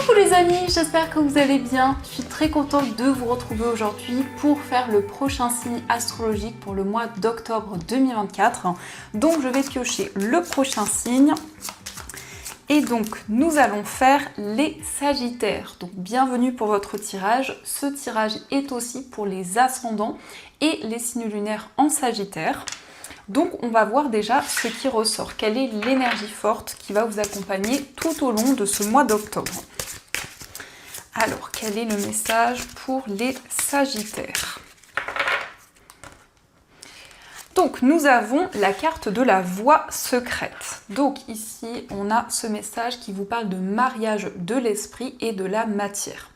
Coucou les amis, j'espère que vous allez bien. Je suis très contente de vous retrouver aujourd'hui pour faire le prochain signe astrologique pour le mois d'octobre 2024. Donc je vais piocher le prochain signe. Et donc nous allons faire les Sagittaires. Donc bienvenue pour votre tirage. Ce tirage est aussi pour les ascendants et les signes lunaires en Sagittaire. Donc on va voir déjà ce qui ressort, quelle est l'énergie forte qui va vous accompagner tout au long de ce mois d'octobre. Alors, quel est le message pour les Sagittaires? Donc nous avons la carte de la voie secrète. Donc ici on a ce message qui vous parle de mariage de l'esprit et de la matière.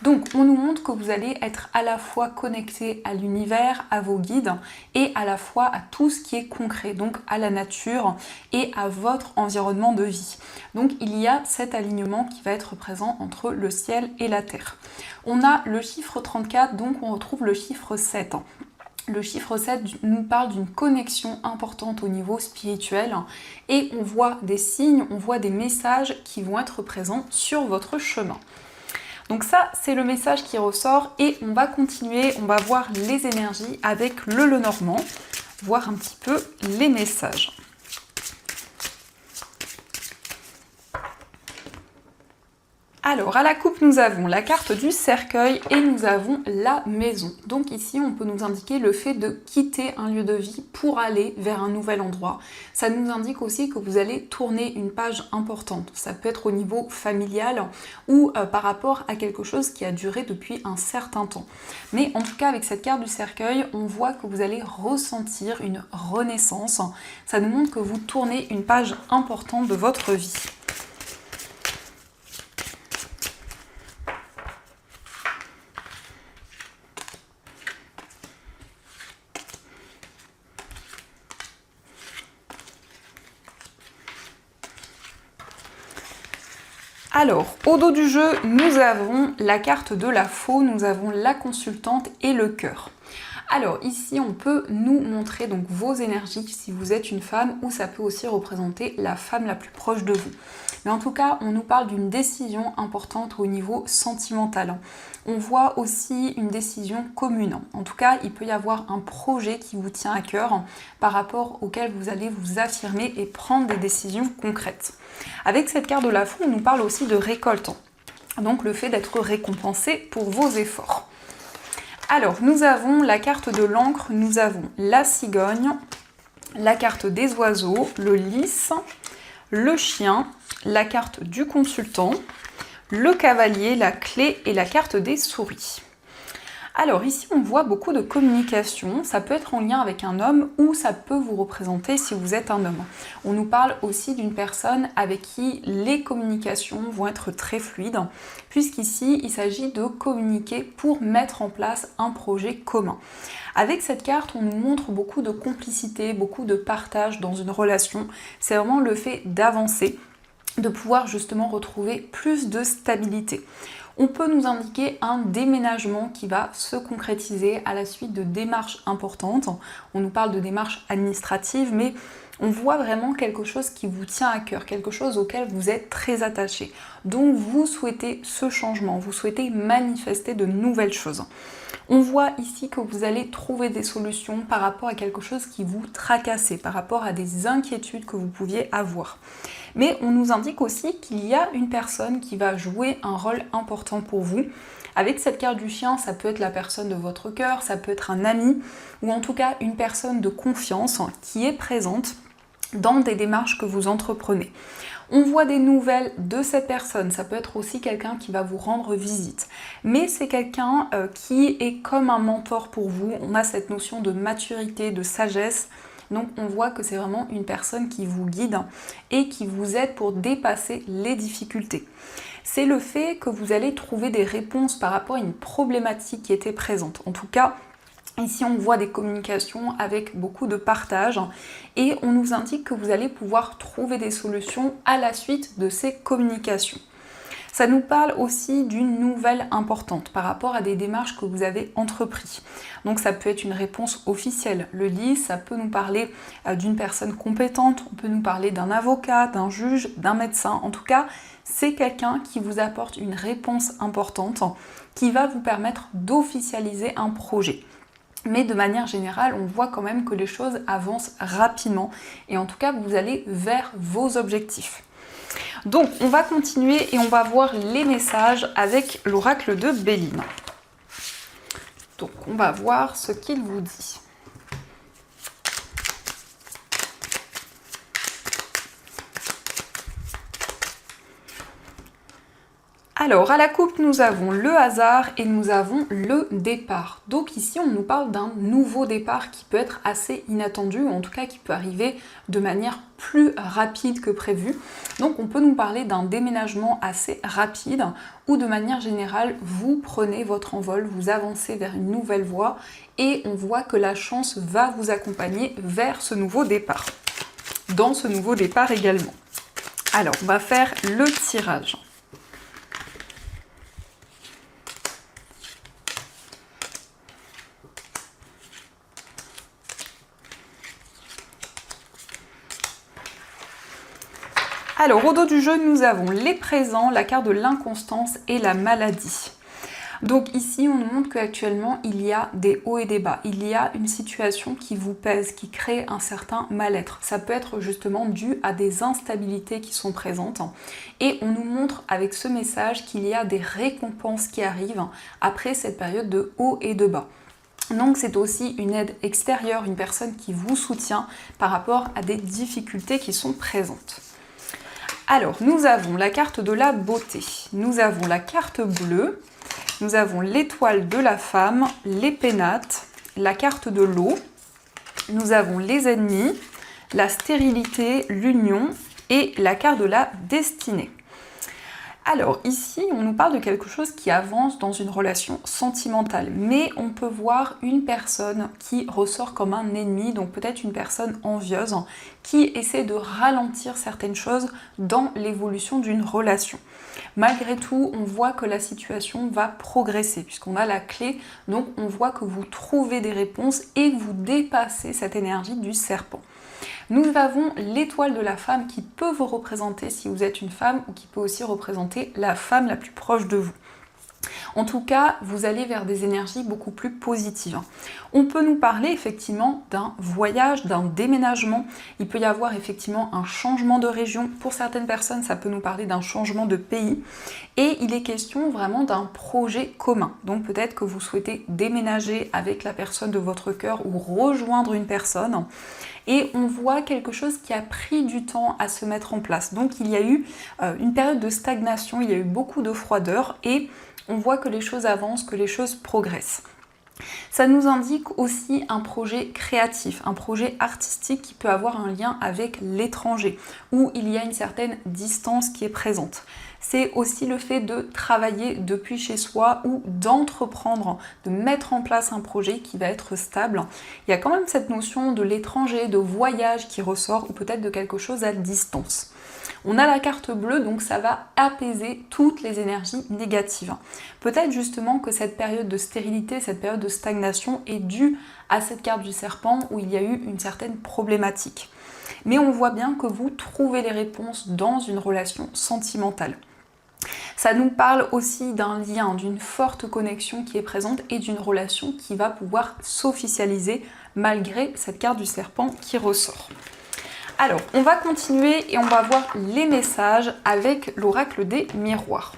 Donc on nous montre que vous allez être à la fois connecté à l'univers, à vos guides et à la fois à tout ce qui est concret, donc à la nature et à votre environnement de vie. Donc il y a cet alignement qui va être présent entre le ciel et la terre. On a le chiffre 34, donc on retrouve le chiffre 7. Le chiffre 7 nous parle d'une connexion importante au niveau spirituel et on voit des signes, on voit des messages qui vont être présents sur votre chemin. Donc ça, c'est le message qui ressort et on va continuer, on va voir les énergies avec le Lenormand, voir un petit peu les messages. Alors, à la coupe, nous avons la carte du cercueil et nous avons la maison. Donc ici, on peut nous indiquer le fait de quitter un lieu de vie pour aller vers un nouvel endroit. Ça nous indique aussi que vous allez tourner une page importante. Ça peut être au niveau familial ou par rapport à quelque chose qui a duré depuis un certain temps. Mais en tout cas, avec cette carte du cercueil, on voit que vous allez ressentir une renaissance. Ça nous montre que vous tournez une page importante de votre vie. Alors, au dos du jeu, nous avons la carte de la faux, nous avons la consultante et le cœur. Alors ici, on peut nous montrer donc vos énergies si vous êtes une femme ou ça peut aussi représenter la femme la plus proche de vous. Mais en tout cas, on nous parle d'une décision importante au niveau sentimental. On voit aussi une décision commune. En tout cas, il peut y avoir un projet qui vous tient à cœur par rapport auquel vous allez vous affirmer et prendre des décisions concrètes. Avec cette carte de la faux, on nous parle aussi de récolte. Donc le fait d'être récompensé pour vos efforts. Alors, nous avons la carte de l'encre, nous avons la cigogne, la carte des oiseaux, le lys, le chien, la carte du consultant, le cavalier, la clé et la carte des souris. Alors ici, on voit beaucoup de communication, ça peut être en lien avec un homme ou ça peut vous représenter si vous êtes un homme. On nous parle aussi d'une personne avec qui les communications vont être très fluides, puisqu'ici, il s'agit de communiquer pour mettre en place un projet commun. Avec cette carte, on nous montre beaucoup de complicité, beaucoup de partage dans une relation. C'est vraiment le fait d'avancer, de pouvoir justement retrouver plus de stabilité. On peut nous indiquer un déménagement qui va se concrétiser à la suite de démarches importantes. On nous parle de démarches administratives, mais on voit vraiment quelque chose qui vous tient à cœur, quelque chose auquel vous êtes très attaché. Donc vous souhaitez ce changement, vous souhaitez manifester de nouvelles choses. On voit ici que vous allez trouver des solutions par rapport à quelque chose qui vous tracasse, par rapport à des inquiétudes que vous pouviez avoir. Mais on nous indique aussi qu'il y a une personne qui va jouer un rôle important pour vous. Avec cette carte du chien, ça peut être la personne de votre cœur, ça peut être un ami, ou en tout cas une personne de confiance qui est présente dans des démarches que vous entreprenez. On voit des nouvelles de cette personne, ça peut être aussi quelqu'un qui va vous rendre visite. Mais c'est quelqu'un qui est comme un mentor pour vous, on a cette notion de maturité, de sagesse. Donc on voit que c'est vraiment une personne qui vous guide et qui vous aide pour dépasser les difficultés. C'est le fait que vous allez trouver des réponses par rapport à une problématique qui était présente. En tout cas, ici on voit des communications avec beaucoup de partage et on nous indique que vous allez pouvoir trouver des solutions à la suite de ces communications. Ça nous parle aussi d'une nouvelle importante par rapport à des démarches que vous avez entreprises. Donc ça peut être une réponse officielle. Le lys, ça peut nous parler d'une personne compétente, on peut nous parler d'un avocat, d'un juge, d'un médecin. En tout cas, c'est quelqu'un qui vous apporte une réponse importante qui va vous permettre d'officialiser un projet. Mais de manière générale, on voit quand même que les choses avancent rapidement et en tout cas, vous allez vers vos objectifs. Donc, on va continuer et on va voir les messages avec l'oracle de Béline. Donc, on va voir ce qu'il vous dit. Alors, à la coupe, nous avons le hasard et nous avons le départ. Donc ici, on nous parle d'un nouveau départ qui peut être assez inattendu, ou en tout cas qui peut arriver de manière plus rapide que prévu. Donc on peut nous parler d'un déménagement assez rapide, ou de manière générale, vous prenez votre envol, vous avancez vers une nouvelle voie, et on voit que la chance va vous accompagner vers ce nouveau départ. Dans ce nouveau départ également. Alors, on va faire le tirage. Alors, au dos du jeu, nous avons les présents, la carte de l'inconstance et la maladie. Donc ici, on nous montre qu'actuellement, il y a des hauts et des bas. Il y a une situation qui vous pèse, qui crée un certain mal-être. Ça peut être justement dû à des instabilités qui sont présentes. Et on nous montre avec ce message qu'il y a des récompenses qui arrivent après cette période de hauts et de bas. Donc c'est aussi une aide extérieure, une personne qui vous soutient par rapport à des difficultés qui sont présentes. Alors, nous avons la carte de la beauté, nous avons la carte bleue, nous avons l'étoile de la femme, les pénates, la carte de l'eau, nous avons les ennemis, la stérilité, l'union et la carte de la destinée. Alors ici, on nous parle de quelque chose qui avance dans une relation sentimentale, mais on peut voir une personne qui ressort comme un ennemi, donc peut-être une personne envieuse, qui essaie de ralentir certaines choses dans l'évolution d'une relation. Malgré tout, on voit que la situation va progresser, puisqu'on a la clé, donc on voit que vous trouvez des réponses et que vous dépassez cette énergie du serpent. Nous avons l'étoile de la femme qui peut vous représenter si vous êtes une femme ou qui peut aussi représenter la femme la plus proche de vous. En tout cas, vous allez vers des énergies beaucoup plus positives. On peut nous parler effectivement d'un voyage, d'un déménagement. Il peut y avoir effectivement un changement de région. Pour certaines personnes, ça peut nous parler d'un changement de pays. Et il est question vraiment d'un projet commun. Donc peut-être que vous souhaitez déménager avec la personne de votre cœur ou rejoindre une personne. Et on voit quelque chose qui a pris du temps à se mettre en place. Donc il y a eu une période de stagnation, il y a eu beaucoup de froideur et on voit que les choses avancent, que les choses progressent. Ça nous indique aussi un projet créatif, un projet artistique qui peut avoir un lien avec l'étranger, où il y a une certaine distance qui est présente. C'est aussi le fait de travailler depuis chez soi ou d'entreprendre, de mettre en place un projet qui va être stable. Il y a quand même cette notion de l'étranger, de voyage qui ressort ou peut-être de quelque chose à distance. On a la carte bleue, donc ça va apaiser toutes les énergies négatives. Peut-être justement que cette période de stérilité, cette période de stagnation est due à cette carte du serpent où il y a eu une certaine problématique. Mais on voit bien que vous trouvez les réponses dans une relation sentimentale. Ça nous parle aussi d'un lien, d'une forte connexion qui est présente et d'une relation qui va pouvoir s'officialiser malgré cette carte du serpent qui ressort. Alors, on va continuer et on va voir les messages avec l'oracle des miroirs.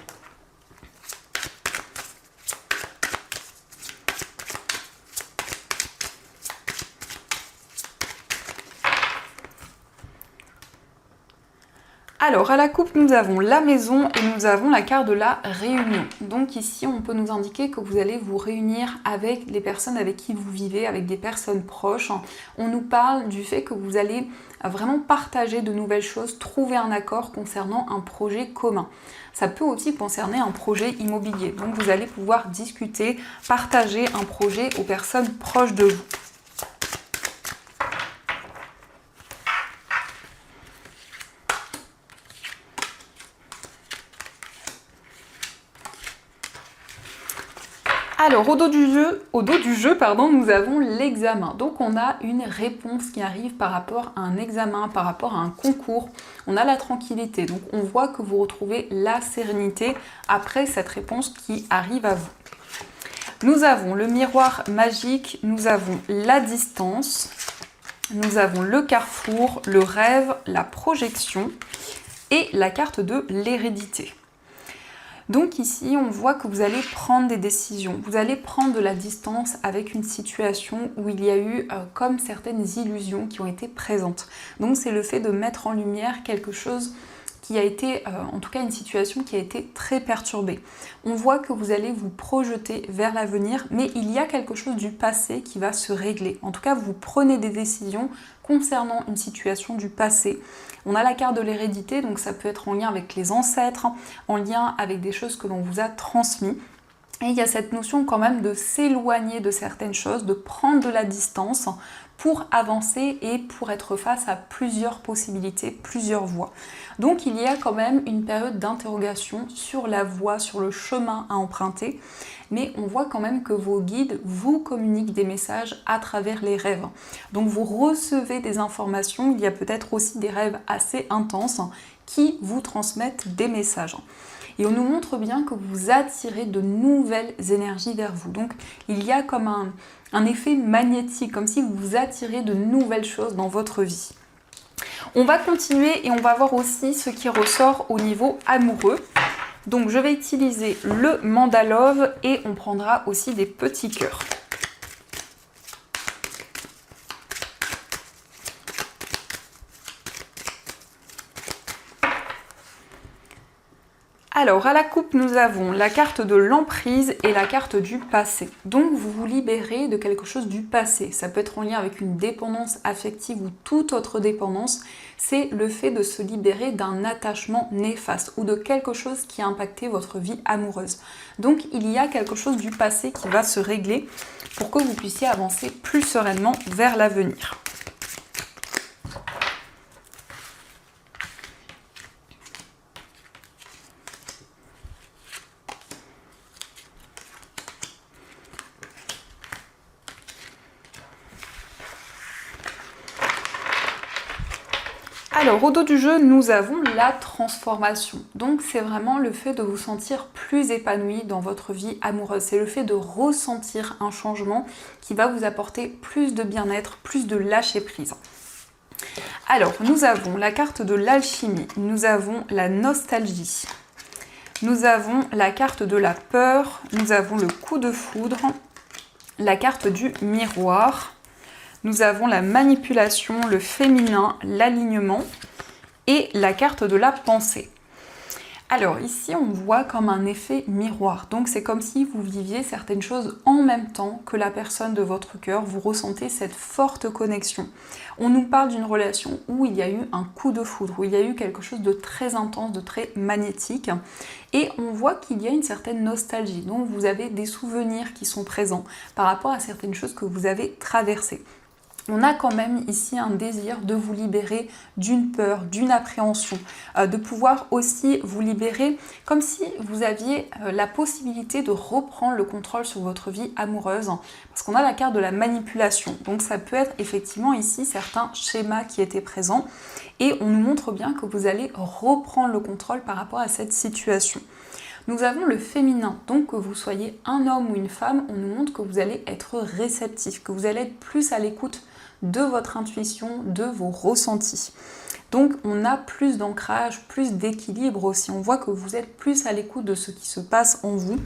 Alors, à la coupe, nous avons la maison et nous avons la carte de la réunion. Donc ici, on peut nous indiquer que vous allez vous réunir avec les personnes avec qui vous vivez, avec des personnes proches. On nous parle du fait que vous allez vraiment partager de nouvelles choses, trouver un accord concernant un projet commun. Ça peut aussi concerner un projet immobilier. Donc vous allez pouvoir discuter, partager un projet aux personnes proches de vous. Alors, au dos du jeu, pardon, nous avons l'examen. Donc, on a une réponse qui arrive par rapport à un examen, par rapport à un concours. On a la tranquillité. Donc, on voit que vous retrouvez la sérénité après cette réponse qui arrive à vous. Nous avons le miroir magique, nous avons la distance, nous avons le carrefour, le rêve, la projection et la carte de l'hérédité. Donc ici, on voit que vous allez prendre des décisions, vous allez prendre de la distance avec une situation où il y a eu comme certaines illusions qui ont été présentes. Donc c'est le fait de mettre en lumière quelque chose qui a été, en tout cas une situation qui a été très perturbée. On voit que vous allez vous projeter vers l'avenir, mais il y a quelque chose du passé qui va se régler. En tout cas, vous prenez des décisions concernant une situation du passé. On a la carte de l'hérédité, donc ça peut être en lien avec les ancêtres, en lien avec des choses que l'on vous a transmises. Et il y a cette notion quand même de s'éloigner de certaines choses, de prendre de la distance pour avancer et pour être face à plusieurs possibilités, plusieurs voies. Donc il y a quand même une période d'interrogation sur la voie, sur le chemin à emprunter, mais on voit quand même que vos guides vous communiquent des messages à travers les rêves. Donc vous recevez des informations, il y a peut-être aussi des rêves assez intenses qui vous transmettent des messages. Et on nous montre bien que vous attirez de nouvelles énergies vers vous. Donc il y a comme un effet magnétique, comme si vous attirez de nouvelles choses dans votre vie. On va continuer et on va voir aussi ce qui ressort au niveau amoureux. Donc je vais utiliser le mandalove et on prendra aussi des petits cœurs. Alors, à la coupe, nous avons la carte de l'emprise et la carte du passé. Donc, vous vous libérez de quelque chose du passé. Ça peut être en lien avec une dépendance affective ou toute autre dépendance. C'est le fait de se libérer d'un attachement néfaste ou de quelque chose qui a impacté votre vie amoureuse. Donc, il y a quelque chose du passé qui va se régler pour que vous puissiez avancer plus sereinement vers l'avenir. Alors, au dos du jeu, nous avons la transformation. Donc, c'est vraiment le fait de vous sentir plus épanoui dans votre vie amoureuse. C'est le fait de ressentir un changement qui va vous apporter plus de bien-être, plus de lâcher-prise. Alors, nous avons la carte de l'alchimie, nous avons la nostalgie, nous avons la carte de la peur, nous avons le coup de foudre, la carte du miroir, nous avons la manipulation, le féminin, l'alignement et la carte de la pensée. Alors ici, on voit comme un effet miroir. Donc c'est comme si vous viviez certaines choses en même temps que la personne de votre cœur. Vous ressentez cette forte connexion. On nous parle d'une relation où il y a eu un coup de foudre, où il y a eu quelque chose de très intense, de très magnétique. Et on voit qu'il y a une certaine nostalgie. Donc vous avez des souvenirs qui sont présents par rapport à certaines choses que vous avez traversées. On a quand même ici un désir de vous libérer d'une peur, d'une appréhension, de pouvoir aussi vous libérer comme si vous aviez la possibilité de reprendre le contrôle sur votre vie amoureuse, parce qu'on a la carte de la manipulation. Donc ça peut être effectivement ici certains schémas qui étaient présents et on nous montre bien que vous allez reprendre le contrôle par rapport à cette situation. Nous avons le féminin, donc que vous soyez un homme ou une femme, on nous montre que vous allez être réceptif, que vous allez être plus à l'écoute de votre intuition, de vos ressentis. Donc on a plus d'ancrage, plus d'équilibre aussi. On voit que vous êtes plus à l'écoute de ce qui se passe en vous.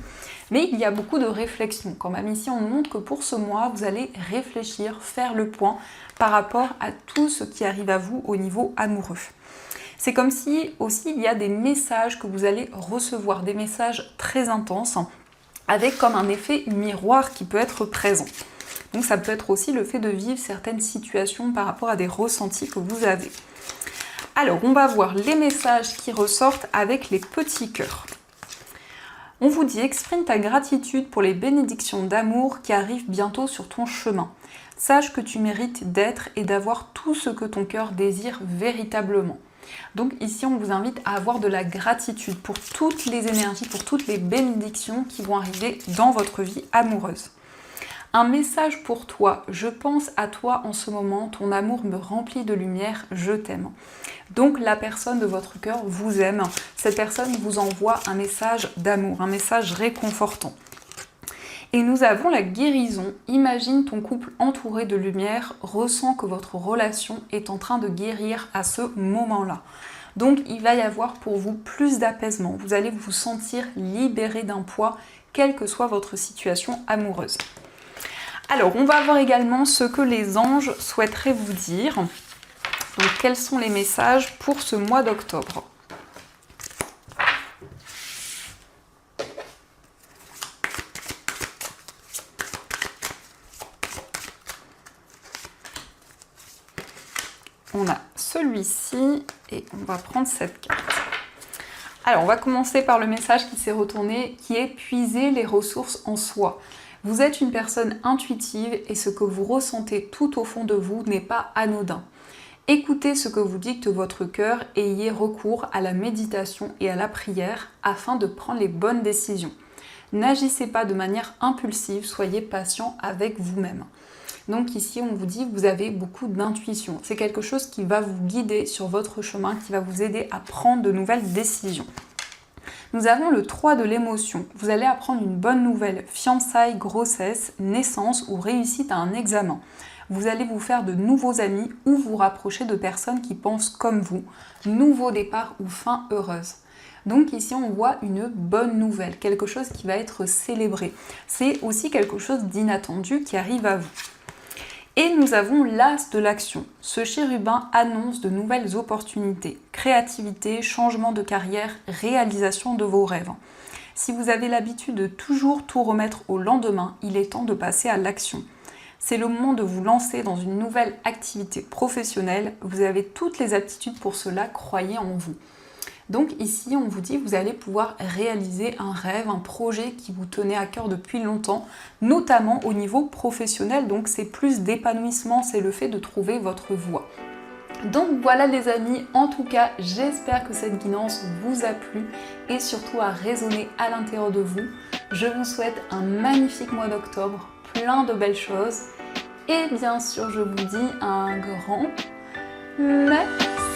Mais il y a beaucoup de réflexion. Quand même ici on nous montre que pour ce mois, vous allez réfléchir, faire le point par rapport à tout ce qui arrive à vous au niveau amoureux. C'est comme si aussi il y a des messages que vous allez recevoir, des messages très intenses, avec comme un effet miroir qui peut être présent. Donc ça peut être aussi le fait de vivre certaines situations par rapport à des ressentis que vous avez. Alors on va voir les messages qui ressortent avec les petits cœurs. On vous dit exprime ta gratitude pour les bénédictions d'amour qui arrivent bientôt sur ton chemin. Sache que tu mérites d'être et d'avoir tout ce que ton cœur désire véritablement. Donc ici, on vous invite à avoir de la gratitude pour toutes les énergies, pour toutes les bénédictions qui vont arriver dans votre vie amoureuse. Un message pour toi, je pense à toi en ce moment, ton amour me remplit de lumière, je t'aime. Donc la personne de votre cœur vous aime, cette personne vous envoie un message d'amour, un message réconfortant. Et nous avons la guérison, imagine ton couple entouré de lumière, ressens que votre relation est en train de guérir à ce moment-là. Donc il va y avoir pour vous plus d'apaisement, vous allez vous sentir libéré d'un poids, quelle que soit votre situation amoureuse. Alors, on va voir également ce que les anges souhaiteraient vous dire. Donc, quels sont les messages pour ce mois d'octobre? On a celui-ci et on va prendre cette carte. Alors, on va commencer par le message qui s'est retourné, qui est puiser les ressources en soi. Vous êtes une personne intuitive et ce que vous ressentez tout au fond de vous n'est pas anodin. Écoutez ce que vous dicte votre cœur et ayez recours à la méditation et à la prière afin de prendre les bonnes décisions. N'agissez pas de manière impulsive, soyez patient avec vous-même. Donc ici, on vous dit que vous avez beaucoup d'intuition. C'est quelque chose qui va vous guider sur votre chemin, qui va vous aider à prendre de nouvelles décisions. Nous avons le 3 de l'émotion. Vous allez apprendre une bonne nouvelle, fiançailles, grossesse, naissance ou réussite à un examen. Vous allez vous faire de nouveaux amis ou vous rapprocher de personnes qui pensent comme vous. Nouveau départ ou fin heureuse. Donc ici, on voit une bonne nouvelle, quelque chose qui va être célébré. C'est aussi quelque chose d'inattendu qui arrive à vous. Et nous avons l'as de l'action. Ce chérubin annonce de nouvelles opportunités, créativité, changement de carrière, réalisation de vos rêves. Si vous avez l'habitude de toujours tout remettre au lendemain, il est temps de passer à l'action. C'est le moment de vous lancer dans une nouvelle activité professionnelle. Vous avez toutes les aptitudes pour cela, croyez en vous. Donc ici, on vous dit que vous allez pouvoir réaliser un rêve, un projet qui vous tenait à cœur depuis longtemps, notamment au niveau professionnel. Donc c'est plus d'épanouissement, c'est le fait de trouver votre voie. Donc voilà les amis, en tout cas, j'espère que cette guidance vous a plu et surtout a résonné à l'intérieur de vous. Je vous souhaite un magnifique mois d'octobre, plein de belles choses. Et bien sûr, je vous dis un grand merci.